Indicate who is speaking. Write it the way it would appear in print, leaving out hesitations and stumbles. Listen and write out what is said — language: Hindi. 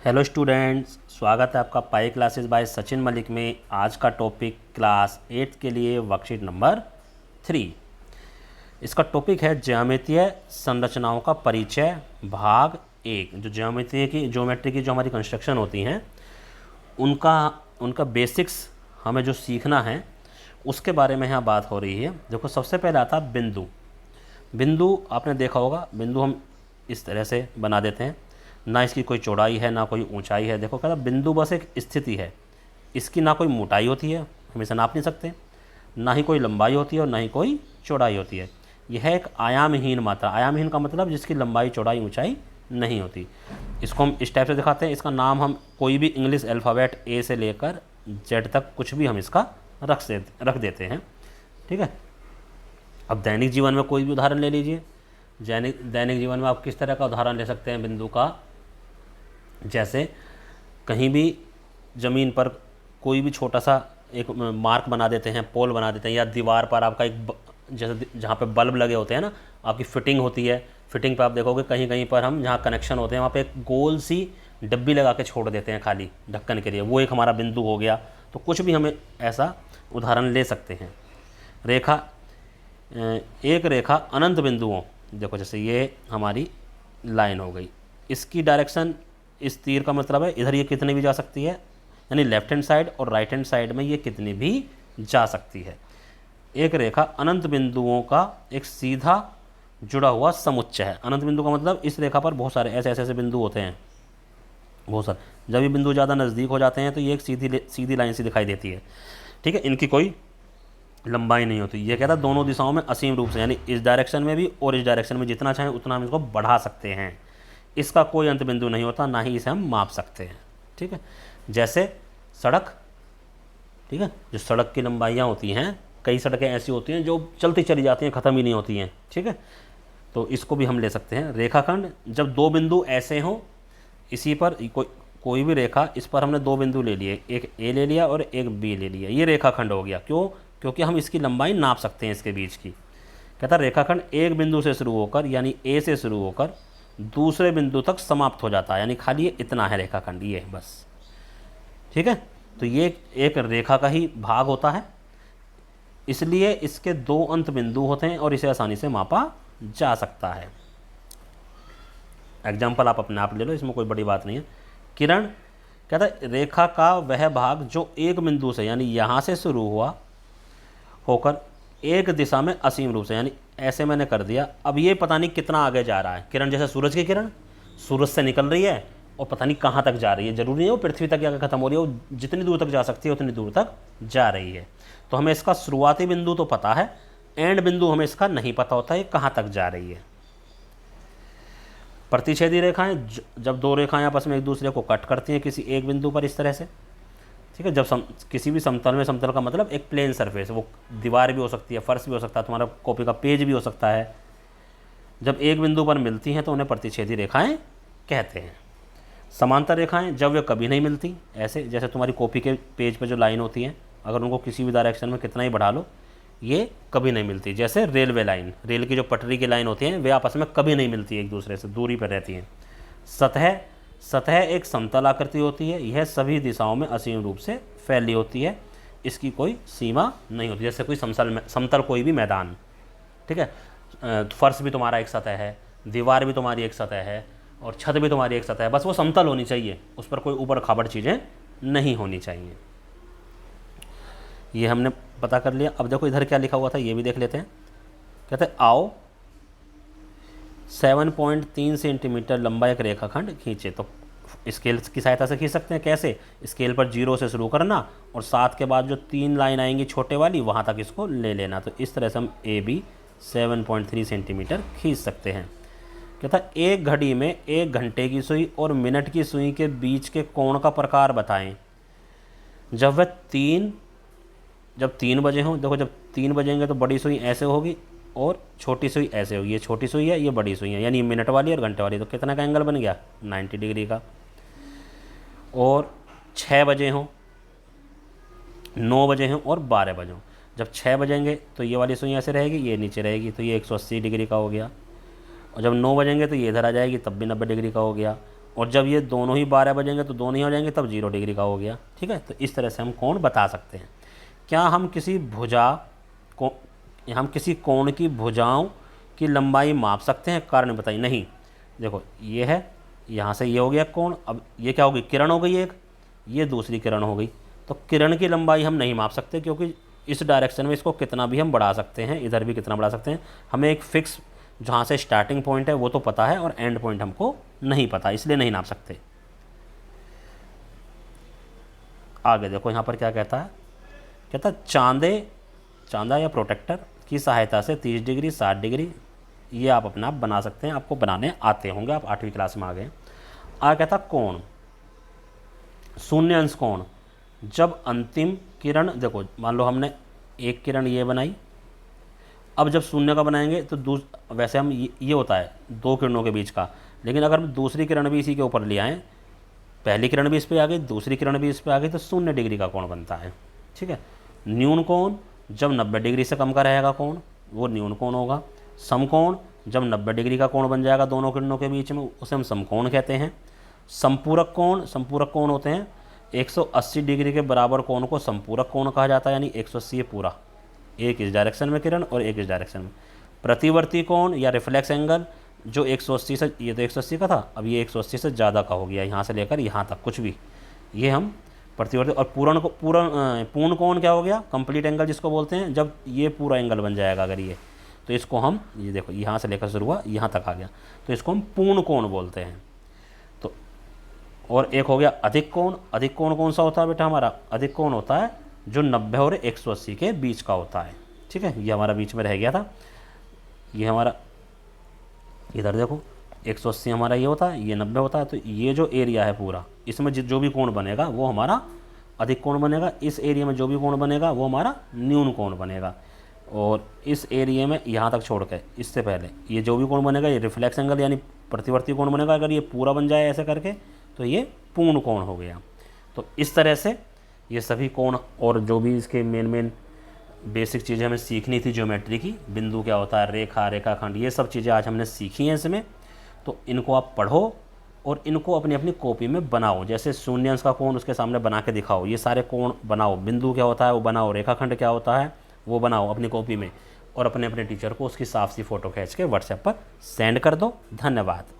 Speaker 1: हेलो स्टूडेंट्स, स्वागत है आपका pi classes bye Sachin Malik में। आज का टॉपिक क्लास 8 के लिए वर्कशीट नंबर 3। इसका टॉपिक है ज्यामितीय संरचनाओं का परिचय भाग 1। जो ज्योमेट्री की जो हमारी कंस्ट्रक्शन होती हैं उनका उनका बेसिक्स हमें जो सीखना है उसके बारे में यहाँ बात हो रही है। देखो, सबसे पहले आता है बिंदु। बिंदु आपने देखा होगा, बिंदु हम इस तरह से बना देते हैं, ना इसकी कोई चौड़ाई है ना कोई ऊंचाई है। देखो, कहता बिंदु बस एक स्थिति है, इसकी ना कोई मोटाई होती है, हम इसे नाप नहीं सकते, ना ही कोई लंबाई होती है और ना ही कोई चौड़ाई होती है। यह है एक आयामहीन मात्रा। आयामहीन का मतलब जिसकी लंबाई चौड़ाई ऊंचाई नहीं होती। इसको हम इस टाइप से दिखाते हैं। इसका नाम हम कोई भी इंग्लिश अल्फ़ाबेट ए से लेकर जेड तक कुछ भी हम इसका रख देते हैं। ठीक है। अब दैनिक जीवन में कोई भी उदाहरण ले लीजिए। दैनिक जीवन में आप किस तरह का उदाहरण ले सकते हैं बिंदु का? जैसे कहीं भी ज़मीन पर कोई भी छोटा सा एक मार्क बना देते हैं, पोल बना देते हैं, या दीवार पर आपका एक जैसे जहाँ पे बल्ब लगे होते हैं ना, आपकी फिटिंग होती है। फिटिंग पर आप देखोगे कहीं कहीं पर हम जहाँ कनेक्शन होते हैं वहाँ पे एक गोल सी डब्बी लगा के छोड़ देते हैं खाली ढक्कन के लिए, वो एक हमारा बिंदु हो गया। तो कुछ भी हमें ऐसा उदाहरण ले सकते हैं। एक रेखा अनंत बिंदुओं, देखो जैसे ये हमारी लाइन हो गई, इसकी डायरेक्शन, इस तीर का मतलब है इधर ये कितनी भी जा सकती है, यानी लेफ्ट हैंड साइड और राइट हैंड साइड में ये कितनी भी जा सकती है। एक रेखा अनंत बिंदुओं का एक सीधा जुड़ा हुआ समुच्चय है। अनंत बिंदु का मतलब इस रेखा पर बहुत सारे ऐसे ऐसे बिंदु होते हैं, बहुत सारे। जब ये बिंदु ज़्यादा नज़दीक हो जाते हैं तो ये एक सीधी लाइन सी दिखाई देती है। ठीक है। इनकी कोई लंबाई नहीं होती। ये कहता है दोनों दिशाओं में असीम रूप से, यानी इस डायरेक्शन में भी और इस डायरेक्शन में जितना चाहें उतना हम इसको बढ़ा सकते हैं। इसका कोई अंत बिंदु नहीं होता, ना ही इसे हम माप सकते हैं। ठीक है। जैसे सड़क, ठीक है, जो सड़क की लंबाइयाँ होती हैं, कई सड़कें ऐसी होती हैं जो चलती चली जाती हैं, ख़त्म ही नहीं होती हैं। ठीक है। तो इसको भी हम ले सकते हैं। रेखाखंड, जब दो बिंदु ऐसे हों, इसी पर कोई भी रेखा, इस पर हमने दो बिंदु ले लिए, एक ए ले लिया और एक बी ले लिया, ये रेखाखंड हो गया। क्यों? क्योंकि हम इसकी लंबाई नाप सकते हैं इसके बीच की। कहता है रेखाखंड एक बिंदु से शुरू होकर, यानी ए से शुरू होकर दूसरे बिंदु तक समाप्त हो जाता है, यानी खाली ये इतना है रेखाखंड, ये बस। ठीक है। तो ये एक रेखा का ही भाग होता है, इसलिए इसके दो अंत बिंदु होते हैं और इसे आसानी से मापा जा सकता है। एग्जाम्पल आप अपने आप ले लो, इसमें कोई बड़ी बात नहीं है। किरण, कहता है रेखा का वह भाग जो एक बिंदु से, यानी यहाँ से शुरू हुआ होकर एक दिशा में असीम रूप से, यानी ऐसे मैंने कर दिया, अब ये पता नहीं कितना आगे जा रहा है। किरण जैसे सूरज की किरण सूरज से निकल रही है और पता नहीं कहाँ तक जा रही है। ज़रूरी नहीं है वो पृथ्वी तक जाकर ख़त्म हो रही है, वो जितनी दूर तक जा सकती है उतनी दूर तक जा रही है। तो हमें इसका शुरुआती बिंदु तो पता है, एंड बिंदु हमें इसका नहीं पता होता है कहाँ तक जा रही है। प्रतिच्छेदी रेखाएं, जब दो रेखाएं आपस में एक दूसरे को कट करती हैं किसी एक बिंदु पर, इस तरह से। ठीक है। जब किसी भी समतल में, समतल का मतलब एक प्लेन सरफेस, वो दीवार भी हो सकती है, फर्श भी हो सकता है, तुम्हारा कॉपी का पेज भी हो सकता है, जब एक बिंदु पर मिलती हैं तो उन्हें प्रतिच्छेदी रेखाएं कहते हैं। समांतर रेखाएं, जब वे कभी नहीं मिलती, ऐसे जैसे तुम्हारी कॉपी के पेज पर जो लाइन होती हैं, अगर उनको किसी भी डायरेक्शन में कितना ही बढ़ा लो ये कभी नहीं मिलती। जैसे रेलवे लाइन, रेल की जो पटरी की लाइन होती हैं वे आपस में कभी नहीं मिलती, एक दूसरे से दूरी पर रहती हैं। सतह एक समतल आकृति होती है, यह सभी दिशाओं में असीम रूप से फैली होती है, इसकी कोई सीमा नहीं होती। जैसे कोई समतल कोई भी मैदान, ठीक है, फर्श भी तुम्हारा एक सतह है, दीवार भी तुम्हारी एक सतह है और छत भी तुम्हारी एक सतह है, बस वो समतल होनी चाहिए, उस पर कोई ऊबड़ खाबड़ चीज़ें नहीं होनी चाहिए। ये हमने पता कर लिया। अब देखो इधर क्या लिखा हुआ था, ये भी देख लेते हैं। कहते हैं आओ 7.3 सेंटीमीटर लंबा एक रेखाखंड खींचे। तो स्केल की सहायता से खींच सकते हैं। कैसे? स्केल पर 0 से शुरू करना और 7 के बाद जो 3 लाइन आएंगी छोटे वाली, वहाँ तक इसको ले लेना। तो इस तरह से हम ए बी 7.3 सेंटीमीटर खींच सकते हैं। कहता है एक घड़ी में 1 घंटे की सुई और मिनट की सुई के बीच के कोण का प्रकार बताएं। जब 3 बजे हों, देखो जब 3 बजेंगे तो बड़ी सुई ऐसे होगी और छोटी सुई ऐसे होगी। ये छोटी सुई है, ये बड़ी सुई है, यानी मिनट वाली और घंटे वाली। तो कितना का एंगल बन गया? 90 डिग्री का। और 6 बजे हों, 9 बजे हों और 12 बजे हों। जब 6 बजेंगे तो ये वाली सुई ऐसे रहेगी, ये नीचे रहेगी, तो ये 180 डिग्री का हो गया। और जब 9 बजेंगे तो ये इधर आ जाएगी, तब भी 90 डिग्री का हो गया। और जब ये दोनों ही 12 बजेंगे तो दोनों ही हो जाएंगे, तब 0 डिग्री का हो गया। ठीक है, तो इस तरह से हम कोण बता सकते हैं। क्या हम किसी कोण की भुजाओं की लंबाई माप सकते हैं? कारण बताइए। नहीं, देखो ये है, यहाँ से ये हो गया कोण, अब ये क्या होगी, किरण हो गई एक, ये दूसरी किरण हो गई। तो किरण की लंबाई हम नहीं माप सकते, क्योंकि इस डायरेक्शन में इसको कितना भी हम बढ़ा सकते हैं, इधर भी कितना बढ़ा सकते हैं। हमें एक फिक्स जहाँ से स्टार्टिंग पॉइंट है वो तो पता है, और एंड पॉइंट हमको नहीं पता, इसलिए नहीं नाप सकते। आगे देखो यहाँ पर क्या कहता है, कहता है चांदा या प्रोटेक्टर की सहायता से 30 डिग्री 60 डिग्री ये आप अपना आप बना सकते हैं, आपको बनाने आते होंगे, आप 8वीं क्लास में आ गए। आगे कहता कोण, शून्य अंश कोण, जब अंतिम किरण, देखो मान लो हमने एक किरण ये बनाई, अब जब शून्य का बनाएंगे तो वैसे हम ये होता है 2 किरणों के बीच का, लेकिन अगर हम दूसरी किरण भी इसी के ऊपर ले आएँ, पहली किरण भी इस पर आ गई, दूसरी किरण भी इस पर आ गई, तो 0 डिग्री का कोण बनता है। ठीक है, न्यून कोण, जब 90 डिग्री से कम का रहेगा कोण, वो न्यून कोण होगा। समकोण, जब 90 डिग्री का कोण बन जाएगा दोनों किरणों के बीच में, उसे हम समकोण कहते हैं। संपूरक कोण होते हैं 180 डिग्री के बराबर कोण को संपूरक कोण कहा जाता है, यानी 180 पूरा, एक इस डायरेक्शन में किरण और एक इस डायरेक्शन में। प्रतिवर्ती कोण या रिफ्लेक्स एंगल, जो 180 से, ये तो 180 का था, अब ये 180 से ज़्यादा का हो गया, यहाँ से लेकर यहाँ तक कुछ भी, ये हम प्रतिवर्ती। और पूर्ण कोण क्या हो गया, कंप्लीट एंगल जिसको बोलते हैं, जब ये पूरा एंगल बन जाएगा अगर ये, तो इसको हम, ये देखो यहाँ से लेकर शुरू हुआ यहाँ तक आ गया, तो इसको हम पूर्ण कोण बोलते हैं। तो और एक हो गया अधिक कोण। अधिक कोण कौन सा होता है बेटा हमारा? अधिक कोण होता है जो 90 और 180 के बीच का होता है। ठीक है, ये हमारा बीच में रह गया था, ये हमारा इधर देखो 180 हमारा ये होता है, ये 90 होता है, तो ये जो एरिया है पूरा, इसमें जो भी कोण बनेगा वो हमारा अधिक कोण बनेगा, इस एरिया में जो भी कोण बनेगा वो हमारा न्यून कोण बनेगा, और इस एरिया में यहाँ तक छोड़ के इससे पहले ये जो भी कोण बनेगा ये रिफ्लेक्स एंगल यानी प्रतिवर्ती कोण बनेगा। अगर ये पूरा बन जाए ऐसे करके तो ये पूर्ण कोण हो गया। तो इस तरह से ये सभी कोण और जो भी इसके मेन बेसिक चीज़ें हमें सीखनी थी ज्योमेट्री की, बिंदु क्या होता है, रेखा, रेखाखंड, ये सब चीज़ें आज हमने सीखी हैं इसमें। तो इनको आप पढ़ो और इनको अपनी अपनी कॉपी में बनाओ, जैसे शून्य अंश का कोण उसके सामने बना के दिखाओ, ये सारे कोण बनाओ, बिंदु क्या होता है वो बनाओ, रेखाखंड क्या होता है वो बनाओ अपनी कॉपी में, और अपने अपने टीचर को उसकी साफ सी फ़ोटो खींच के व्हाट्सएप पर सेंड कर दो। धन्यवाद।